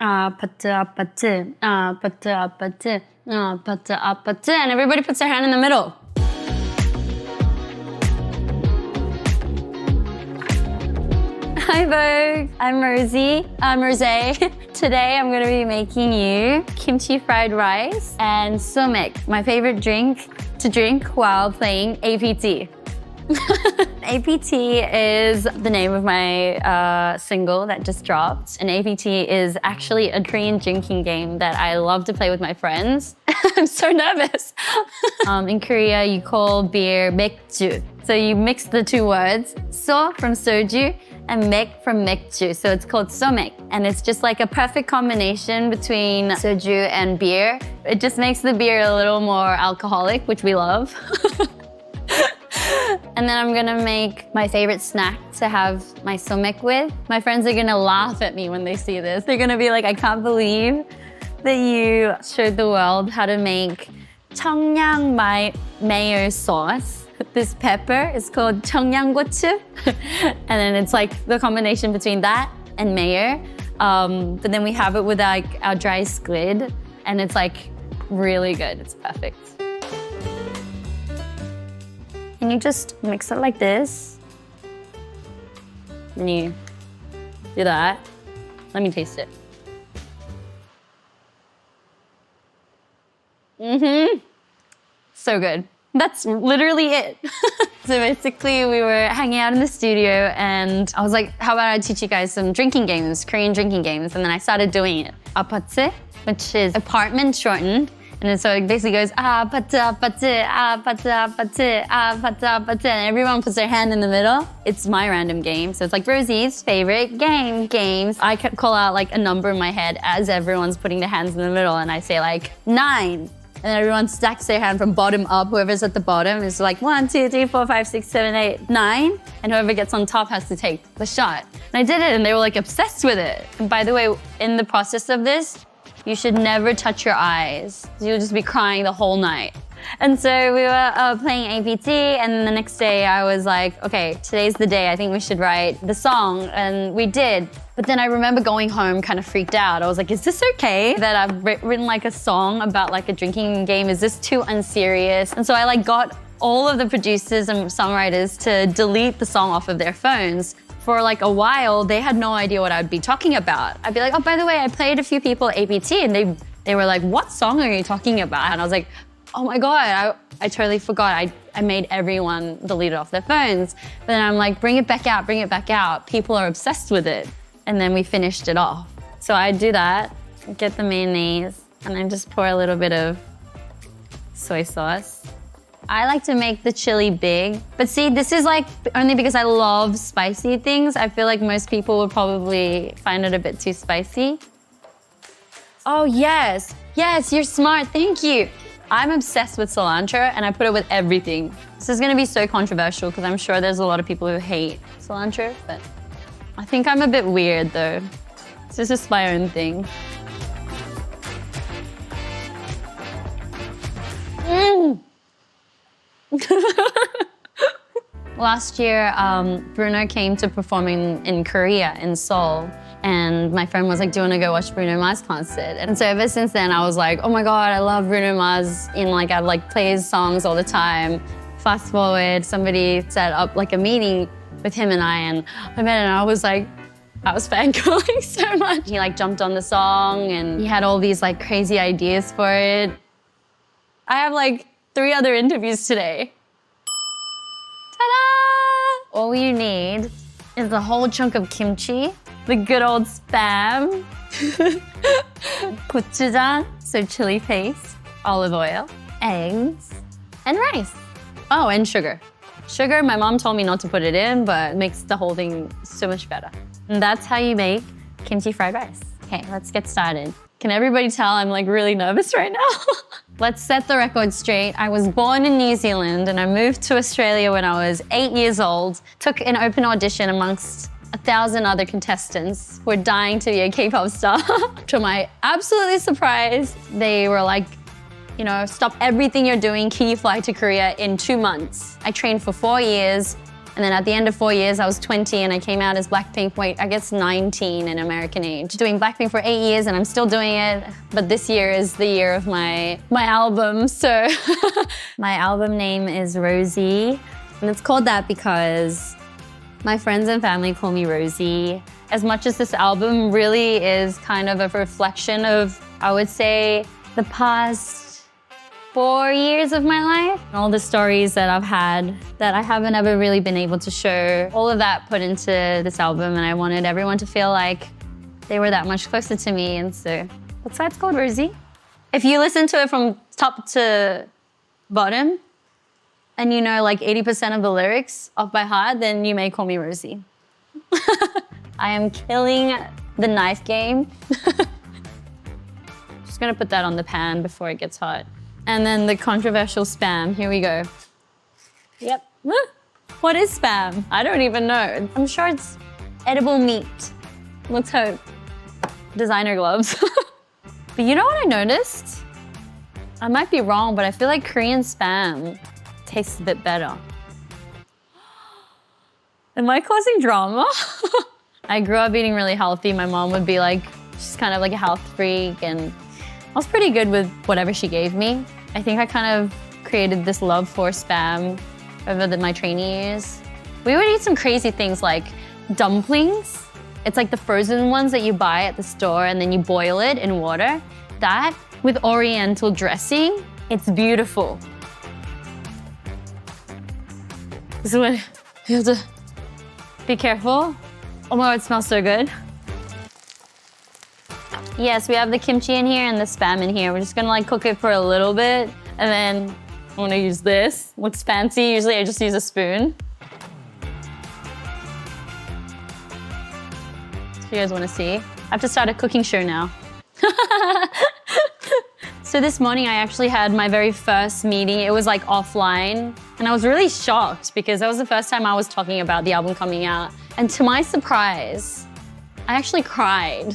아파트, 아파트, 아파트, 아파트, 아파트, 아파트. And everybody puts their hand in the middle. Hi Vogue, I'm Rosé. Today I'm gonna be making you kimchi fried rice and somaek, my favorite drink to drink while playing APT. APT is the name of my single that just dropped. And APT is actually a Korean drinking game that I love to play with my friends. I'm so nervous. In Korea, you call beer 맥주. So you mix the two words, so from soju and mek from 맥주. So it's called somaek. And it's just like a perfect combination between soju and beer. It just makes the beer a little more alcoholic, which we love. And then I'm gonna make my favorite snack to have my somaek with. My friends are gonna laugh at me when they see this. They're gonna be like, I can't believe that you showed the world how to make 청양 mayo sauce. This pepper is called 청양고추. And then it's like the combination between that and mayo. But then we have it with like our dry squid. And it's like really good, it's perfect. And you just mix it like this. And you do that. Let me taste it. So good. That's literally it. So basically we were hanging out in the studio and I was like, how about I teach you guys some drinking games, Korean drinking games. And then I started doing it. 아파트, which is apartment shortened. And then so it basically goes, 아파트, 아파트, 아파트, 아파트, 아파트, 아파트. And everyone puts their hand in the middle. It's my random game. So it's like Rosie's favorite games. I call out like a number in my head as everyone's putting their hands in the middle. And I say like 9. And then everyone stacks their hand from bottom up. Whoever's at the bottom is like 1, 2, 3, 4, 5, 6, 7, 8, 9. And whoever gets on top has to take the shot. And I did it and they were like obsessed with it. And by the way, in the process of this, you should never touch your eyes. You'll just be crying the whole night. And so we were playing APT and then the next day I was like, okay, today's the day. I think we should write the song. And we did. But then I remember going home kind of freaked out. I was like, is this okay that I've written like a song about like a drinking game? Is this too unserious? And so I like got all of the producers and songwriters to delete the song off of their phones. For like a while, they had no idea what I'd be talking about. I'd be like, oh, by the way, I played a few people APT and they were like, what song are you talking about? And I was like, oh my God, I totally forgot. I made everyone delete it off their phones. But then I'm like, bring it back out, bring it back out. People are obsessed with it. And then we finished it off. So I do that, get the mayonnaise, and then just pour a little bit of soy sauce. I like to make the chili big. But see, this is like only because I love spicy things. I feel like most people would probably find it a bit too spicy. Oh yes, yes, you're smart, thank you. I'm obsessed with cilantro and I put it with everything. This is gonna be so controversial because I'm sure there's a lot of people who hate cilantro, but I think I'm a bit weird though. This is just my own thing. Last year, Bruno came to perform in Korea, in Seoul. And my friend was like, do you want to go watch Bruno Mars concert? And so ever since then, I was like, oh my God, I love Bruno Mars. I like play his songs all the time. Fast forward, somebody set up like a meeting with him and I met and I was fangirling so much. He like jumped on the song and he had all these like crazy ideas for it. I have like 3 other interviews today. Ta-da! All you need is a whole chunk of kimchi, the good old spam, gochujang, so chili paste, olive oil, eggs, and rice. Oh, and sugar. Sugar, my mom told me not to put it in, but it makes the whole thing so much better. And that's how you make kimchi fried rice. Okay, let's get started. Can everybody tell I'm like really nervous right now? Let's set the record straight. I was born in New Zealand and I moved to Australia when I was 8 years old. Took an open audition amongst 1,000 other contestants who were dying to be a K-pop star. To my absolutely surprise, they were like, you know, stop everything you're doing, can you fly to Korea in 2 months? I trained for 4 years And then at the end of 4 years, I was 20 and I came out as Blackpink, wait, I guess 19 in American age. Doing Blackpink for 8 years and I'm still doing it, but this year is the year of my album, so. My album name is Rosé, and it's called that because my friends and family call me Rosie. As much as this album really is kind of a reflection of, I would say, the past 4 years of my life. All the stories that I've had that I haven't ever really been able to show, all of that put into this album, and I wanted everyone to feel like they were that much closer to me, and so that's why it's called Rosé. If you listen to it from top to bottom, and you know like 80% of the lyrics off by heart, then you may call me Rosé. I am killing the knife game. Just gonna put that on the pan before it gets hot. And then the controversial spam, here we go. Yep. What is spam? I don't even know. I'm sure it's edible meat. Let's hope. Designer gloves. But you know what I noticed? I might be wrong, but I feel like Korean spam tastes a bit better. Am I causing drama? I grew up eating really healthy. My mom would be like, she's kind of like a health freak, and I was pretty good with whatever she gave me. I think I kind of created this love for spam over my trainee years. We would eat some crazy things like dumplings. It's like the frozen ones that you buy at the store and then you boil it in water. That with oriental dressing, it's beautiful. This is what you have to be careful. Oh my God, it smells so good. Yes, we have the kimchi in here and the spam in here. We're just gonna like cook it for a little bit, and then I'm gonna use this. Looks fancy. Usually I just use a spoon. If you guys wanna see. I have to start a cooking show now. So this morning I actually had my very first meeting. It was like offline, and I was really shocked because that was the first time I was talking about the album coming out. And to my surprise, I actually cried.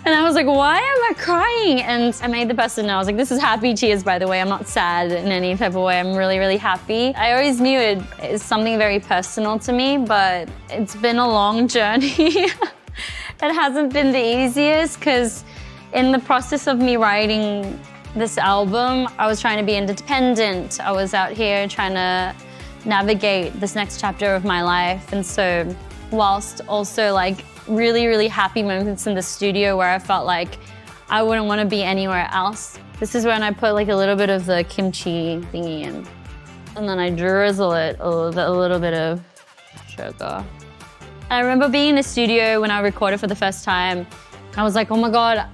And I was like, why am I crying? And I made the person know, I was like, this is happy tears, by the way. I'm not sad in any type of way. I'm really, really happy. I always knew it is something very personal to me, but it's been a long journey. It hasn't been the easiest because in the process of me writing this album, I was trying to be independent. I was out here trying to navigate this next chapter of my life. And so whilst also like really, really happy moments in the studio where I felt like I wouldn't want to be anywhere else. This is when I put like a little bit of the kimchi thingy in. And then I drizzle it a little bit of sugar. I remember being in the studio when I recorded for the first time. I was like, oh my God,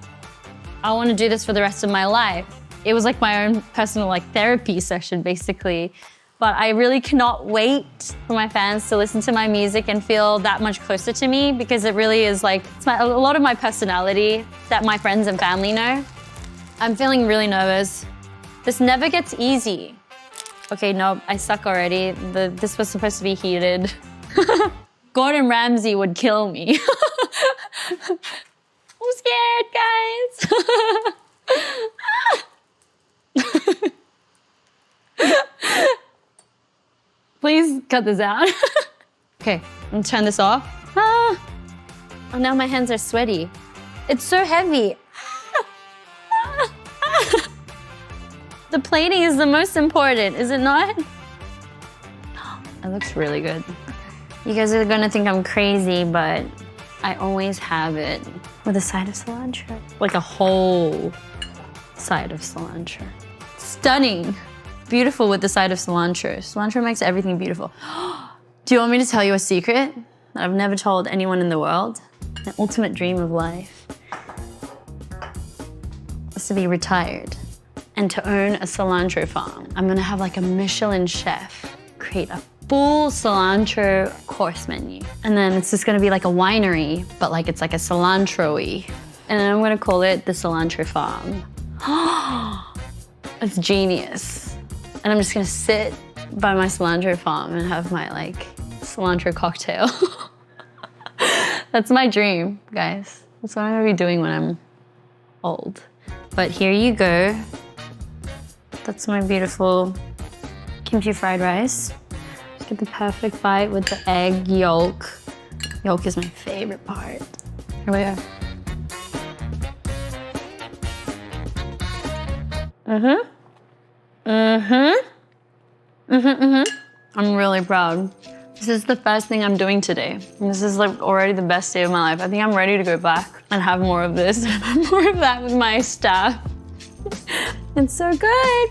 I want to do this for the rest of my life. It was like my own personal like therapy session basically. But I really cannot wait for my fans to listen to my music and feel that much closer to me, because it really is like, it's a lot of my personality that my friends and family know. I'm feeling really nervous. This never gets easy. Okay, no, I suck already. This was supposed to be heated. Gordon Ramsay would kill me. I'm scared, guys. Please cut this out. Okay, I'm gonna turn this off. Oh, now my hands are sweaty. It's so heavy. The plating is the most important, is it not? It looks really good. You guys are gonna think I'm crazy, but I always have it with a side of cilantro. Like a whole side of cilantro. Stunning. Beautiful with the side of cilantro. Cilantro makes everything beautiful. Do you want me to tell you a secret that I've never told anyone in the world? The ultimate dream of life is to be retired and to own a cilantro farm. I'm gonna have like a Michelin chef create a full cilantro course menu. And then it's just gonna be like a winery, but like it's like a cilantro-y. And then I'm gonna call it the Cilantro Farm. It's genius. And I'm just gonna sit by my cilantro farm and have my like cilantro cocktail. That's my dream, guys. That's what I'm gonna be doing when I'm old. But here you go. That's my beautiful kimchi fried rice. Get the perfect bite with the egg yolk. Yolk is my favorite part. Here we go. I'm really proud. This is the first thing I'm doing today. This is like already the best day of my life. I think I'm ready to go back and have more of this, more of that with my staff. It's so good.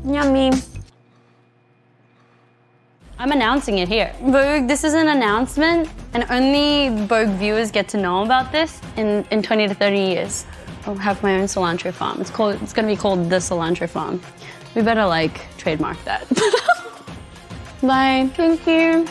Yummy. I'm announcing it here. Vogue, this is an announcement, and only Vogue viewers get to know about this in 20 to 30 years. I'll have my own cilantro farm. It's gonna be called the cilantro farm. We better like trademark that. Bye, thank you.